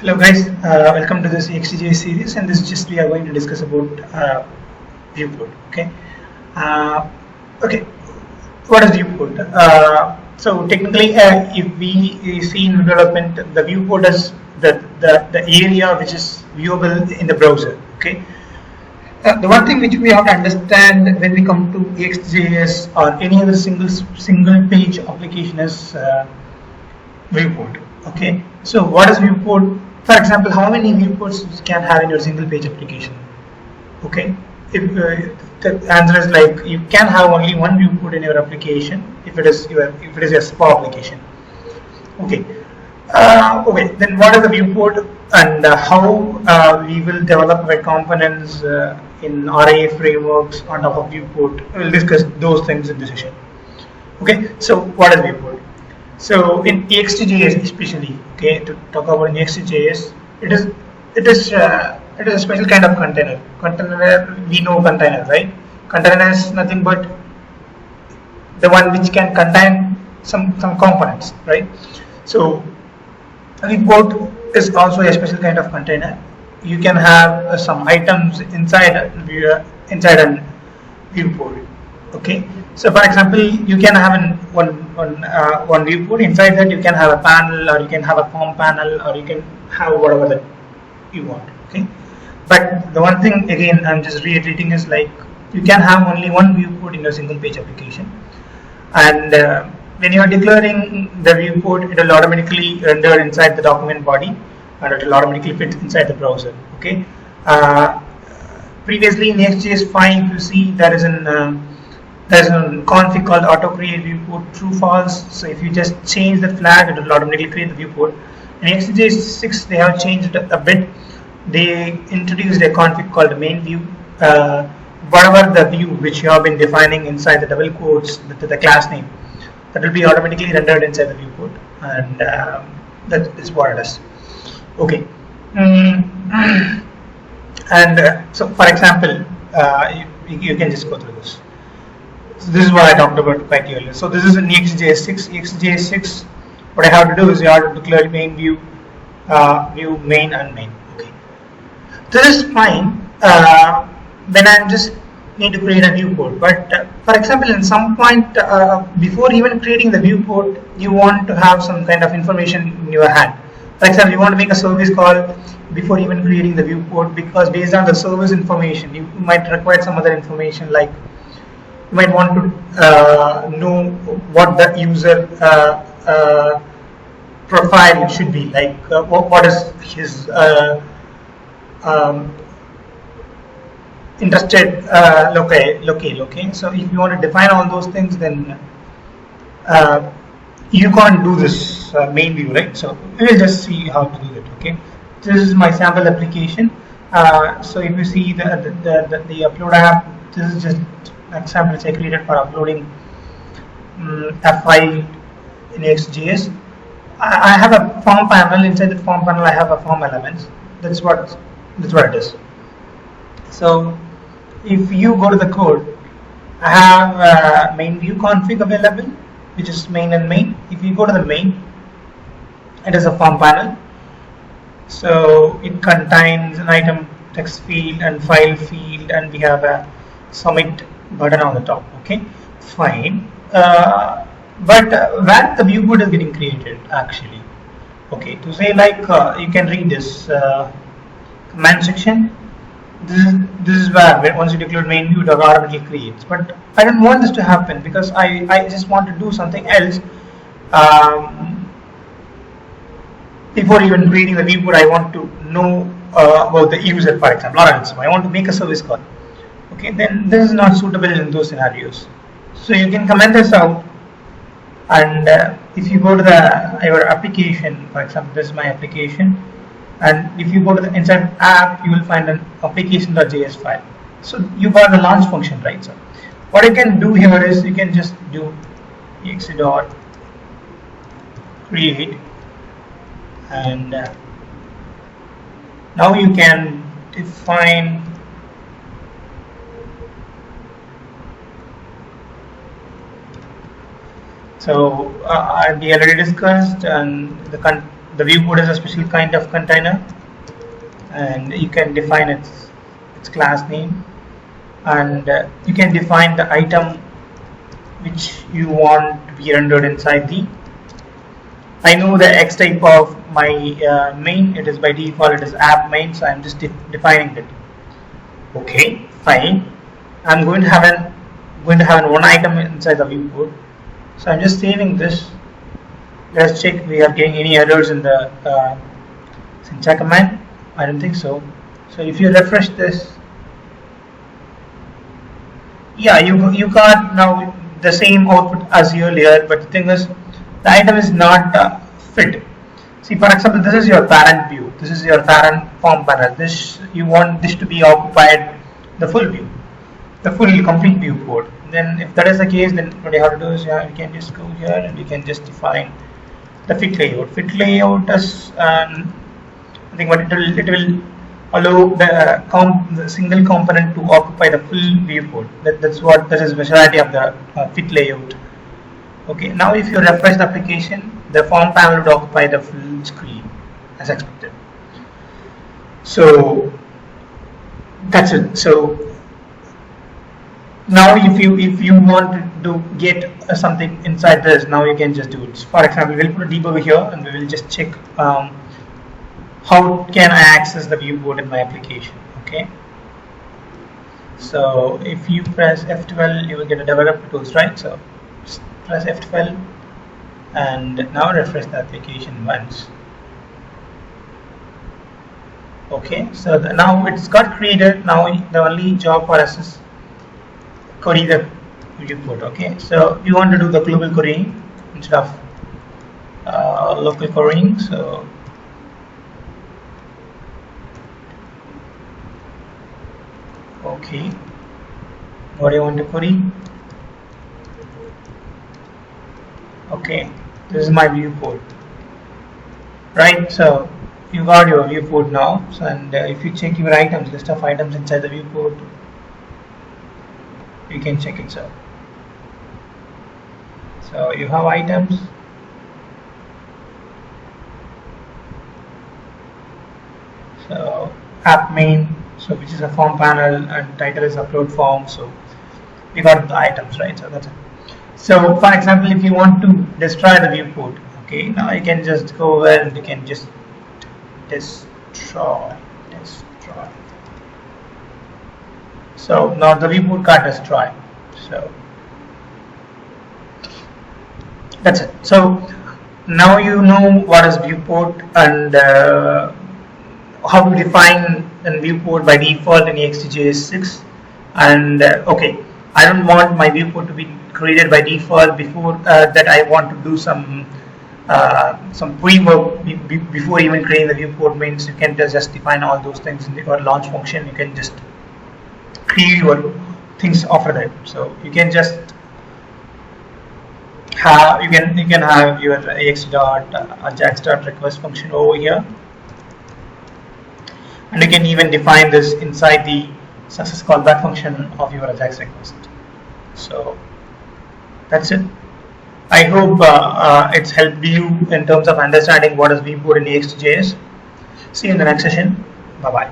Hello guys, welcome to this ExtJS series, and this is just we are going to discuss about Viewport. Okay, what is Viewport? So technically, if we see in development, the Viewport is the area which is viewable in the browser. Okay, the one thing which we have to understand when we come to ExtJS or any other single page application is Viewport. Okay, so what is Viewport? For example, how many viewports you can have in your single page application? Okay, if the answer is like you can have only one viewport in your application if it is a small application. Okay, okay. Then what is the viewport and how we will develop our components in RA frameworks on top of viewport? We'll discuss those things in this session. Okay, so what is viewport? So in ExtJS especially, okay, to talk about in ExtJS, it is a special kind of container. Container, we know container, right? Container is nothing but the one which can contain some components, right? So viewport is also a special kind of container. You can have some items inside an viewport. Okay, so for example, you can have one viewport. Inside that, you can have a panel, or you can have a form panel, or you can have whatever that you want. Okay, but the one thing again, I'm just reiterating is like you can have only one viewport in a single page application, and when you are declaring the viewport, it will automatically render inside the document body, and it will automatically fit inside the browser. Okay, previously in ExtJS 5, you see there's a config called auto create viewport true false. So if you just change the flag, it will automatically create the viewport. In ExtJS 6, they have changed a bit. They introduced a config called main view. Whatever the view which you have been defining inside the double quotes, the class name, that will be automatically rendered inside the viewport, and that is what it is. Okay. And so, for example, you can just go through this. So this is what I talked about quite earlier. So this is in ExtJS 6. ExtJS 6, what I have to do is you have to declare main view, view main and main. Okay, this is fine when I just need to create a viewport. But for example, in some point before even creating the viewport, you want to have some kind of information in your hand. For example, you want to make a service call before even creating the viewport, because based on the service information, you might require some other information, like you might want to know what the user profile should be, like what is his interested locale. So if you want to define all those things, then you can't do this main view, right? So we will just see how to do it. Okay, this is my sample application. So if you see the upload app, this is just example which I created for uploading a file in ExtJS. I have a form panel. Inside the form panel, I have a form elements. That's what it is. So if you go to the code, I have a main view config available, which is main and main. If you go to the main, it is a form panel. So it contains an item text field and file field, and we have a submit button on the top. Okay, fine. But where the viewport is getting created actually? Okay, to say like you can read this command section. This is where once you declare main view, it automatically creates. But I don't want this to happen because I just want to do something else. Before even creating the viewport, I want to know about the user, for example, Lawrence. I want to make a service call. Okay, then this is not suitable in those scenarios. So you can comment this out, and if you go to your application, for example, this is my application, and if you go to the inside app, you will find an application.js file. So you got the launch function, right? So what you can do here is you can just do exe.create, and now you can define So we already discussed, and the viewport is a special kind of container, and you can define its class name, and you can define the item which you want to be rendered inside the. I know the X type of my main. It is by default it is app main, so I'm just defining it. Okay, fine. I'm going to have one item inside the viewport, so I'm just saving this. Let's check we are getting any errors in the Sencha command. I don't think so. So if you refresh this, yeah, you got now the same output as earlier, but the thing is the item is not fit. See, for example, this is your parent view. This is your parent form panel. This you want this to be occupied the full view, the full complete viewport. Then if that is the case, then what you have to do is you can just go here and you can just define the fit layout. Fit layout is I think what it will allow the single component to occupy the full viewport. That is the speciality of the fit layout. Okay, now if you refresh the application, the form panel would occupy the full screen as expected. So that's it. So now if you want to get something inside this, now you can just do it. For example, we'll put a debugger here and we will just check how can I access the viewport in my application. Okay, so if you press F12, you will get a developer tools, right? So just press F12 and now refresh the application once. Okay, so now it's got created. Now the only job for us is query the viewport. Okay, so you want to do the global querying instead of local querying. So okay, what do you want to query? Okay, this is my viewport, right? So you got your viewport now. So, and if you check your items, list of items inside the viewport, you can check it. So you have items. So app main, so which is a form panel, and title is upload form. So we got the items, right? So that's it. So for example, if you want to destroy the viewport, okay, now you can just go over and you can just destroy. So now the viewport got destroyed. So that's it. So now you know what is viewport and how to define a viewport by default in ExtJS 6. And okay, I don't want my viewport to be created by default. Before that, I want to do some pre-work before even creating the viewport. Means you can just define all those things in your launch function. You can just create your things after that. So you can just have you can have your ajax.request function over here, and you can even define this inside the success callback function of your ajax request. So that's it. I hope it's helped you in terms of understanding what is viewport in ExtJS. See you in the next session. Bye bye.